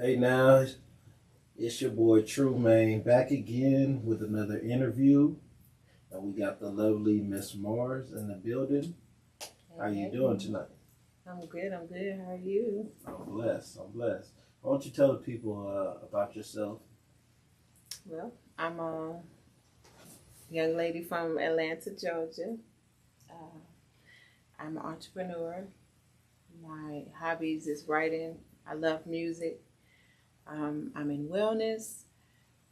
Hey now, it's your boy True Main back again with another interview, and we got the lovely Miss Mars in the building. How you doing tonight? I'm good. I'm good. How are you? I'm blessed. I'm blessed. Why don't you tell the people about yourself? Well, I'm a young lady from Atlanta, Georgia. Uh, I'm an entrepreneur. My hobbies is writing. I love music. I'm in wellness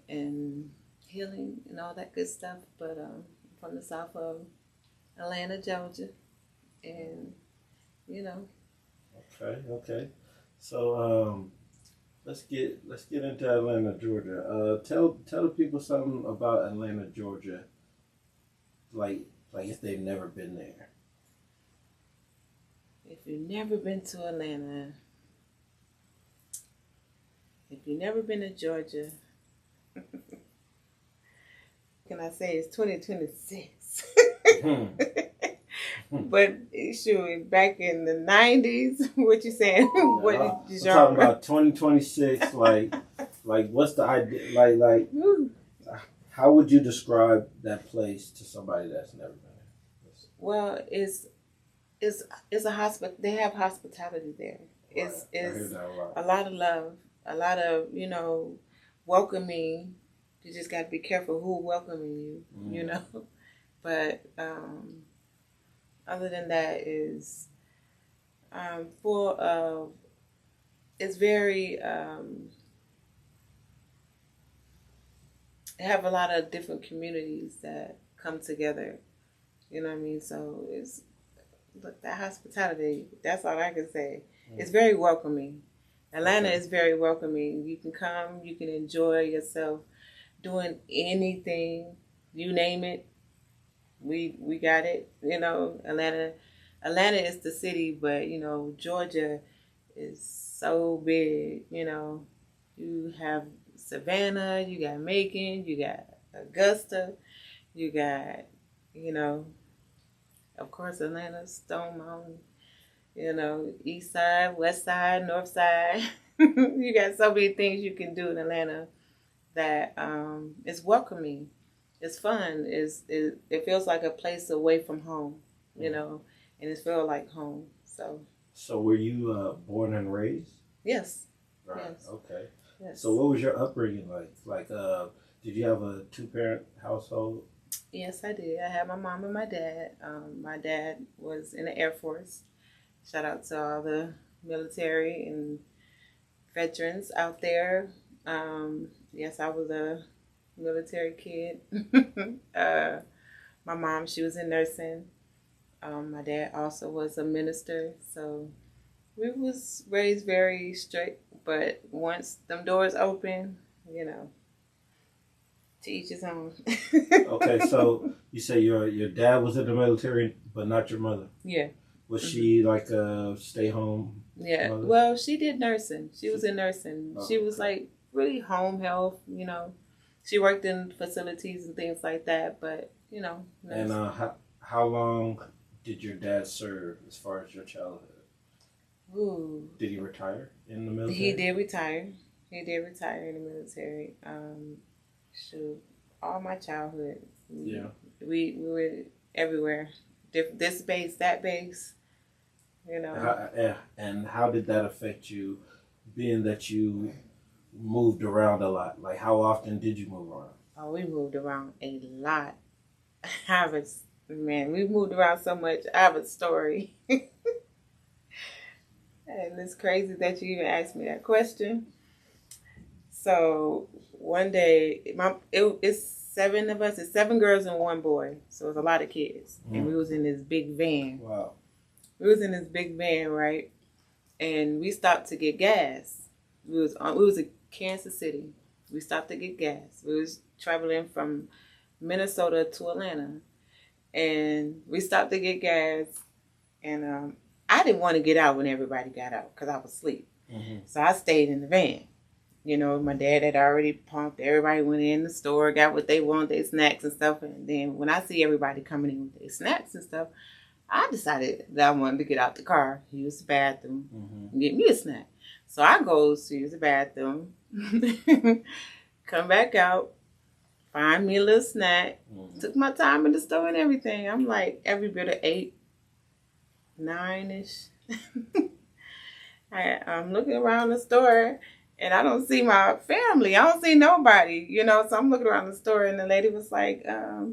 and healing and all that good stuff. But I'm from the south of Atlanta, Georgia, and you know. Okay. So let's get into Atlanta, Georgia. Tell the people something about Atlanta, Georgia. Like if they've never been there. If you've never been to Atlanta, if you've never been to Georgia, can I say it's 2026? But sure, back in the 90s, what you saying? What I'm talking about 2026. Like what's the idea? Like how would you describe that place to somebody that's never been there? Well, it's a hospital. They have hospitality there. Right. It's a lot of love, a lot of welcoming. You just got to be careful who welcoming you. You know, but other than that is full of. It's very. They have a lot of different communities that come together. You know what I mean? So it's look that hospitality. That's all I can say. It's very welcoming. Atlanta is very welcoming. You can come. You can enjoy yourself doing anything. You name it. We got it. You know, Atlanta is the city, but Georgia is so big. You have Savannah, you got Macon, you got Augusta, you got, of course, Atlanta, Stone Mountain, east side, west side, north side. You got so many things you can do in Atlanta that is welcoming. It's fun. It feels like a place away from home, and it feels like home. So were you born and raised? Yes. Right. Yes. Okay. Yes. So what was your upbringing like? Did you have a 2-parent household? Yes, I did. I had my mom and my dad. My dad was in the Air Force. Shout out to all the military and veterans out there. Yes, I was a military kid. My mom, she was in nursing. My dad also was a minister. So we was raised very strict. But once them doors open, to each his own. Okay, so you say your dad was in the military, but not your mother. Yeah. Was she like a stay home? Yeah. Mother? Well, she did nursing. She was in nursing. Oh, she was like really home health. She worked in facilities and things like that. But nursing. And how long did your dad serve as far as your childhood? Ooh. Did he retire in the military? He did retire. He did retire in the military. Shoot, all my childhood. Yeah. We were everywhere. This base, that base. And how did that affect you, being that you moved around a lot? Like, how often did you move around? Oh, we moved around a lot. We moved around so much. I have a story. And it's crazy that you even asked me that question. So one day, it's 7 of us. It's 7 girls and 1 boy. So it's a lot of kids. And we was in this big van. Wow. We was in this big van, right? And we stopped to get gas. We was in Kansas City. We stopped to get gas. We was traveling from Minnesota to Atlanta. And we stopped to get gas. And I didn't want to get out when everybody got out because I was asleep. Mm-hmm. So I stayed in the van. My dad had already pumped. Everybody went in the store, got what they wanted, their snacks and stuff. And then when I see everybody coming in with their snacks and stuff, I decided that I wanted to get out the car, use the bathroom, and get me a snack. So I goes to use the bathroom, come back out, find me a little snack. Took my time in the store and everything. I'm like every bit of 8, 9-ish. I'm looking around the store and I don't see my family. I don't see nobody, you know. So I'm looking around the store and the lady was like, I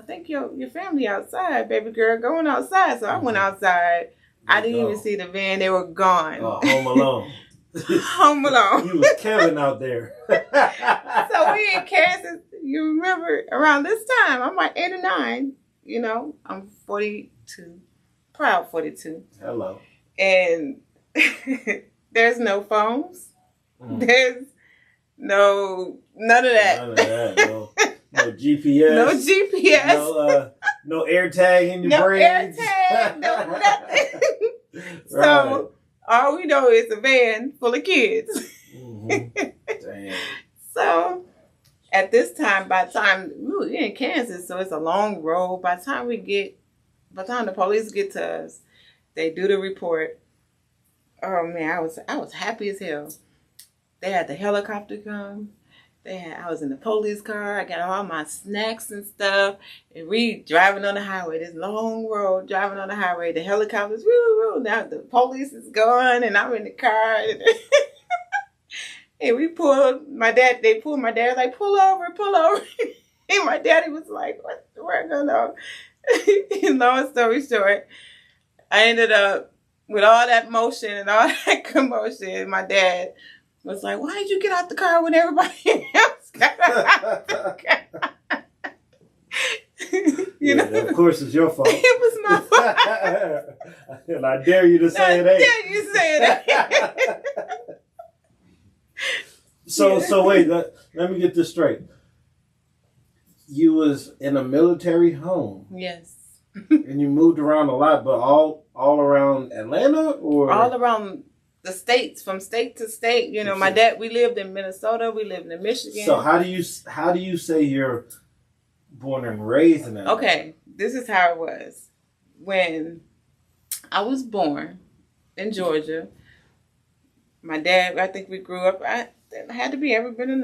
think your family outside, baby girl, going outside. So I went outside. I didn't even see the van. They were gone. Home Alone. Home Alone. You was Kevin out there. So we in Kansas. You remember around this time, I'm like 8 or 9. You know, I'm 42. Proud 42. Hello. And there's no phones. There's none of that. None of that. No GPS. No GPS. No air tag in your brains. No air tag. No nothing. Right. So all we know is a van full of kids. Damn. So at this time, by the time we're in Kansas, so it's a long road. By the time the police get to us, they do the report. Oh man, I was happy as hell. They had the helicopter come. I was in the police car. I got all my snacks and stuff. And we driving on the highway, this long road, driving on the highway. The helicopters, woo, woo. Now the police is gone, and I'm in the car. And we pulled they pulled my dad, like, pull over. And my daddy was like, where going on? Long story short, I ended up with all that motion and all that commotion. My dad was like, why did you get out the car when everybody else got out the car? You know? Of course, it's your fault. It was my fault. And I dare you to say it ain't. I dare you to say it ain't. So wait, let me get this straight. You was in a military home. Yes. And you moved around a lot, but all around Atlanta, or all around the states, from state to state. You know, my dad. We lived in Minnesota. We lived in Michigan. So how do you say you're born and raised in Atlanta? Okay, this is how it was. When I was born in Georgia, my dad. I think we grew up. I had to be every bit of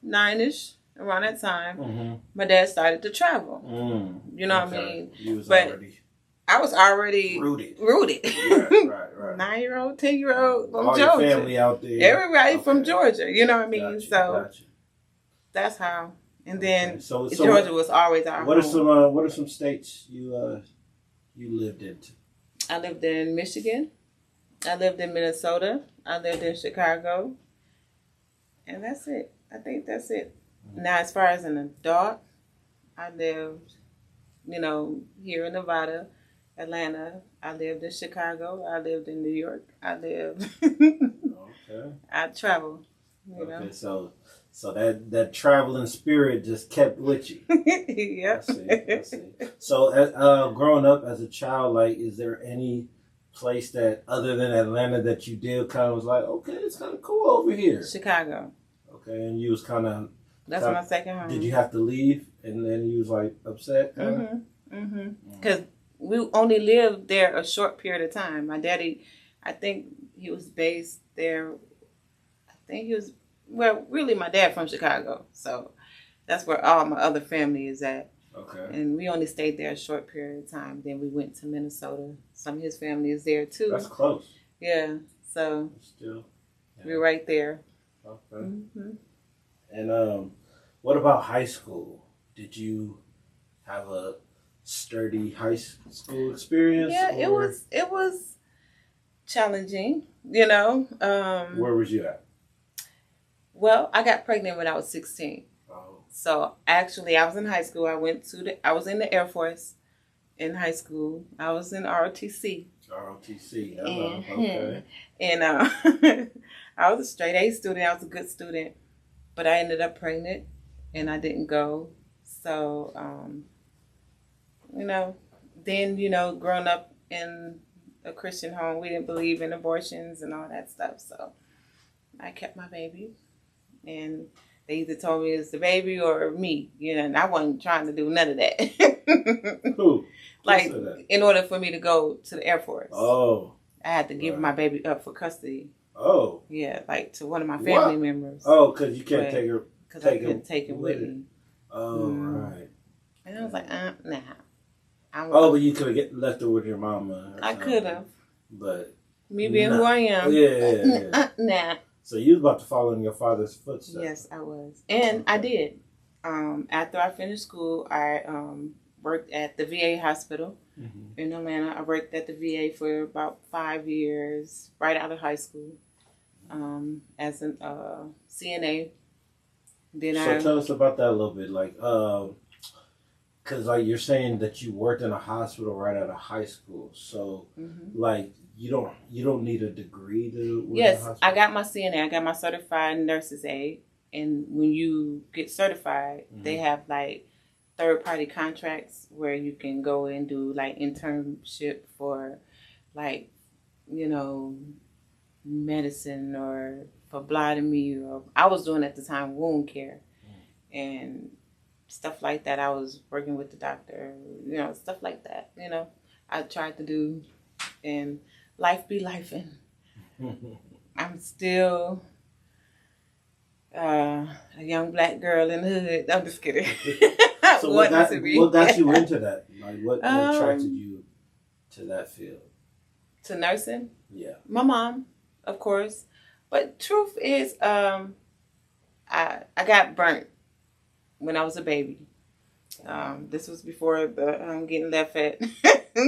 9-ish. Around that time, my dad started to travel. You know what I mean? I was already rooted. Right. 9-year-old, 10-year-old from all Georgia. Your family out there. Everybody from Georgia. You know what I mean? Gotcha, So gotcha. That's how. And then so Georgia was always our home. What are some states you lived into? I lived in Michigan. I lived in Minnesota. I lived in Chicago. And that's it. I think that's it. Now, as far as an adult, I lived, here in Nevada, Atlanta. I lived in Chicago. I lived in New York. I lived. Okay. I traveled. Okay, so that traveling spirit just kept with you. Yep. I see. So, growing up as a child, like, is there any place that other than Atlanta that you did kind of was like, okay, it's kind of cool over here? Chicago. Okay, and you was kind of. That's my second home. Did you have to leave, and then you was like upset? Because we only lived there a short period of time. My daddy, I think he was based there. I think he was really my dad from Chicago, so that's where all my other family is at. Okay. And we only stayed there a short period of time. Then we went to Minnesota. Some of his family is there too. That's close. Yeah. So still, we're right there. Okay. And what about high school? Did you have a sturdy high school experience? Yeah, or? it was challenging, Where was you at? Well, I got pregnant when I was 16. Oh. So actually, I was in high school. I was in the Air Force in high school. I was in ROTC. ROTC. Okay. And I was a straight A student. I was a good student. But I ended up pregnant, and I didn't go. So, then, growing up in a Christian home, we didn't believe in abortions and all that stuff. So I kept my baby, and they either told me it's the baby or me, and I wasn't trying to do none of that. Who? Like, in order for me to go to the Air Force. Oh. I had to give my baby up for custody. Oh. Yeah, like to one of my family What? members. Oh, because you can't take her. Because I couldn't take him with me. Oh, right. And I was like, nah. But you could have left her with your mama. I could have. But. Me being who I am. Yeah. Nah. So you was about to follow in your father's footsteps. Yes, I was. And I did. After I finished school, I worked at the VA hospital in Atlanta. I worked at the VA for about 5 years, right out of high school, as a CNA. So tell us about that a little bit, like, because like you're saying that you worked in a hospital right out of high school, so like you don't need a degree to work in a hospital? I got my CNA. I got my certified nurse's aide, and when you get certified, they have like third-party contracts where you can go and do like internship for like, medicine or phlebotomy, or I was doing at the time wound care and stuff like that. I was working with the doctor, stuff like that. I tried to do, and life be lifing. I'm still a young black girl in the hood. I'm just kidding. So what got you into that? Like what attracted you to that field? To nursing? Yeah. My mom, of course. But truth is, I got burnt when I was a baby. This was before the getting left at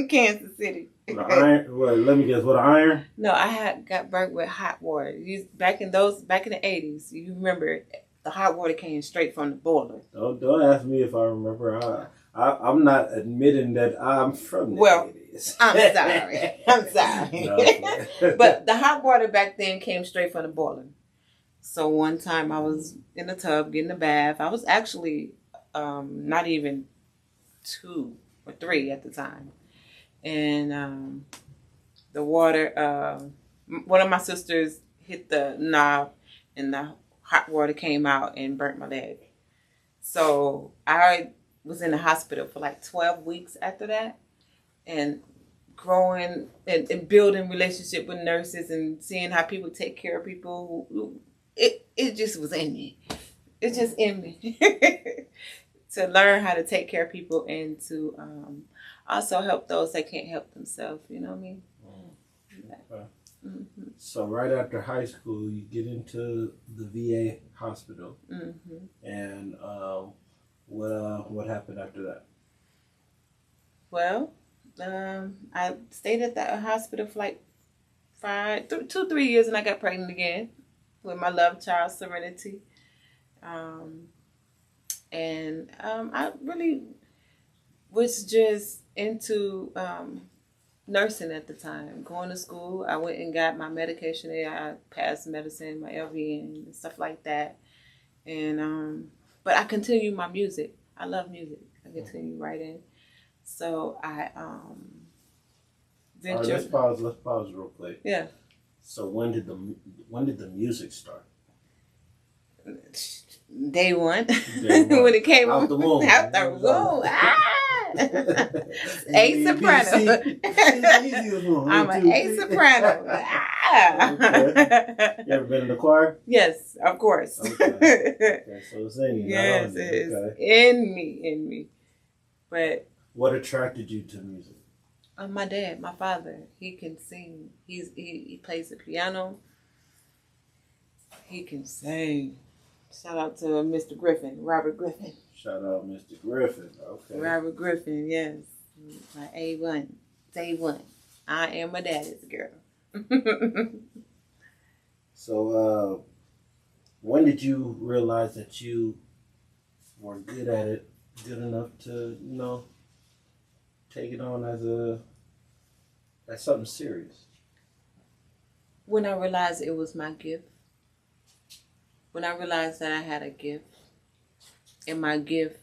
Kansas City. Iron? Well, let me guess. What, iron? No, I got burnt with hot water. Back in the 80s, you remember the hot water came straight from the boiler. Don't ask me if I remember. I'm not admitting that I'm from the 80s. I'm sorry. No, but the hot water back then came straight from the boiler. So one time I was in the tub getting a bath. I was actually not even 2 or 3 at the time. And the water, one of my sisters hit the knob and the hot water came out and burnt my leg. So I was in the hospital for like 12 weeks after that, and growing and building relationship with nurses and seeing how people take care of people. It just was in me. It's just in me to learn how to take care of people and to also help those that can't help themselves. You know what I mean? Okay. So right after high school, you get into the VA hospital, and what happened after that? Well, I stayed at that hospital for like 2-3 years, and I got pregnant again with my love child, Serenity. I really was just into nursing at the time, going to school. I went and got my medication there. I passed medicine, my LVN, and stuff like that. And but I continued my music. I love music. I continue writing. So I ventured. All right, let's pause real quick. Yeah. So when did the music start? Day one. When it came out the womb. Out the womb. A soprano. I'm an A soprano. Okay. You ever been in the choir? Yes, of course. Okay, so it's in you. Yes, it's in me. But what attracted you to music? My dad, my father, he can sing. He plays the piano. He can sing. Shout out to Mr. Griffin, Robert Griffin. Shout out Mr. Griffin. Okay. Robert Griffin, yes. My A1. Day one. I am my daddy's girl. So, when did you realize that you were good at it, good enough to, take it on as something serious? When I realized it was my gift. When I realized that I had a gift. And my gift,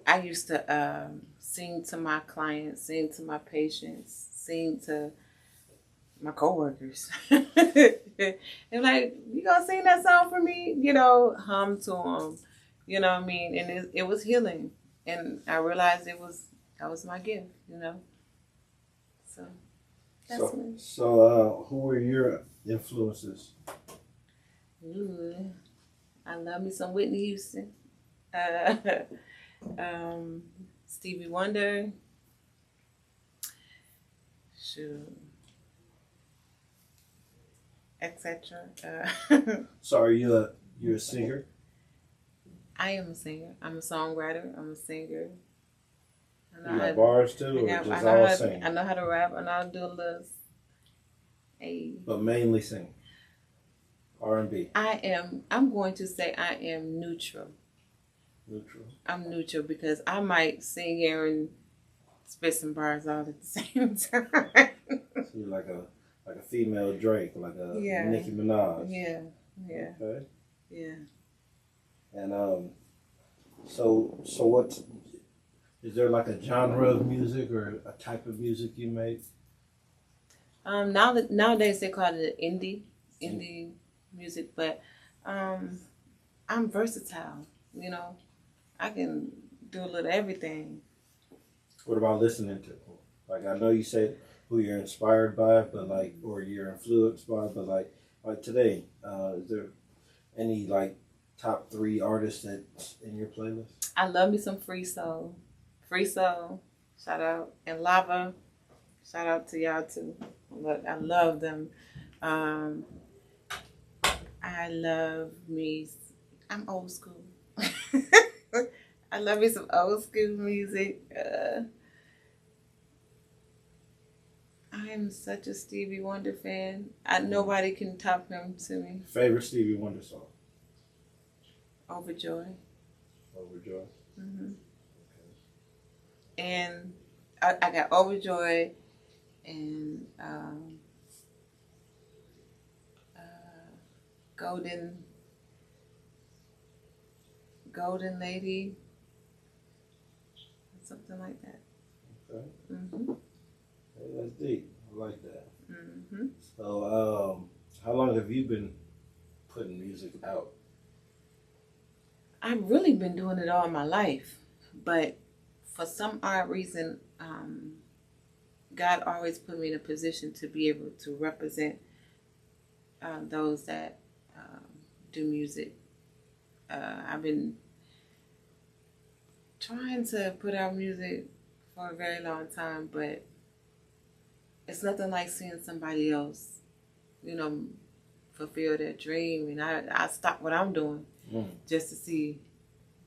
I used to sing to my clients, sing to my patients, sing to my coworkers. And like, you gonna sing that song for me? Hum to them. You know what I mean? And it was healing. And I realized that was my gift, So. That's me. So, who were your influences? Ooh, I love me some Whitney Houston. Uh, Stevie Wonder. Shoot. Etc. So, are you're a singer? I am a singer. I'm a songwriter. I'm a singer. You got bars too, or just all singing? I know how to rap. I know how to do a little. But mainly sing. R&B. I'm going to say I am neutral. Neutral. I'm neutral because I might sing here and spit some bars all at the same time. So you're like a female Drake, like a Nicki Minaj. Yeah. Yeah. Okay. Yeah. And so what is there like a genre of music or a type of music you make? Nowadays they call it indie music, but I'm versatile. You know, I can do a little everything. What about listening to? Like, I know you said who you're inspired by, but like, or you're influenced by, but like today, is there any like top 3 artists that's in your playlist? I love me some Free Soul, shout out, and Lava, shout out to y'all too. Look, I love them. I love me. I'm old school. I love me some old school music. I am such a Stevie Wonder fan. Nobody can top him to me. Favorite Stevie Wonder song? Overjoyed. Overjoyed. Mm-hmm. Okay. And I got Overjoyed and Golden Lady, something like that. Okay. Mm-hmm. Hey, that's deep. I like that. Mm-hmm. So, how long have you been putting music out? I've really been doing it all my life, but for some odd reason, God always put me in a position to be able to represent those that do music. I've been trying to put out music for a very long time, but it's nothing like seeing somebody else, fulfill their dream. And I stop what I'm doing just to see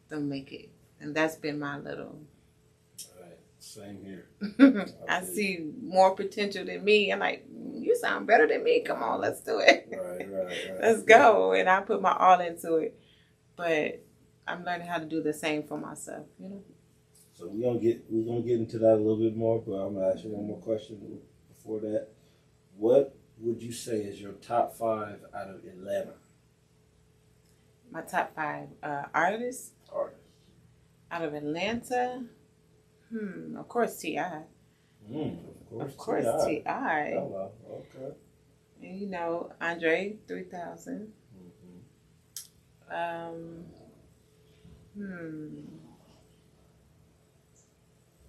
them make it. And that's been my little... All right. Same here. I see more potential than me. I'm like, you sound better than me. Come on, let's do it. Right. Let's go. And I put my all into it. But I'm learning how to do the same for myself, So we're gonna get into that a little bit more, but I'm gonna ask you one more question before that. What would you say is your top 5 out of 11? My top 5 artists out of Atlanta. Of course, T.I. Of course, T.I. Hello. Okay. And Andre 3000.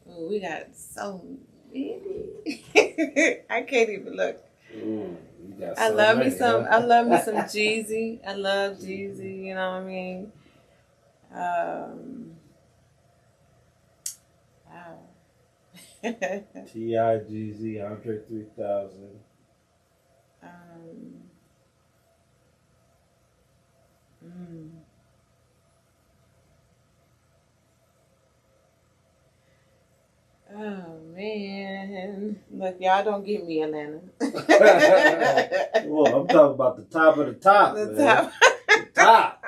Ooh, we got so many. I can't even look. Ooh, you got I so love many, me some. huh? I love me some Jeezy. I love Jeezy. You know what I mean? Wow. T.I., Jeezy, Andre 3000. Oh man! Look, y'all don't get me, Atlanta. Well, I'm talking about the top of the top. The man. top. The top.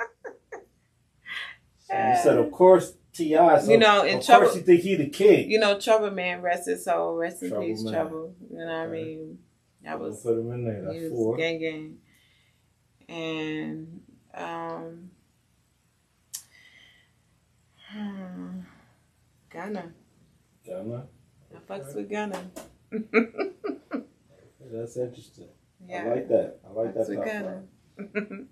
So you said, of course, T.I. So in of Trouble. course, you think he the king. Trouble Man, rest his soul, rest in Trouble peace, Man. Trouble. You know what I mean? That was put him in there. That's 4. Gang. And Gunna. I fucks with Gunna. That's interesting. Yeah. I like that. I like Fucks that. with Gunna.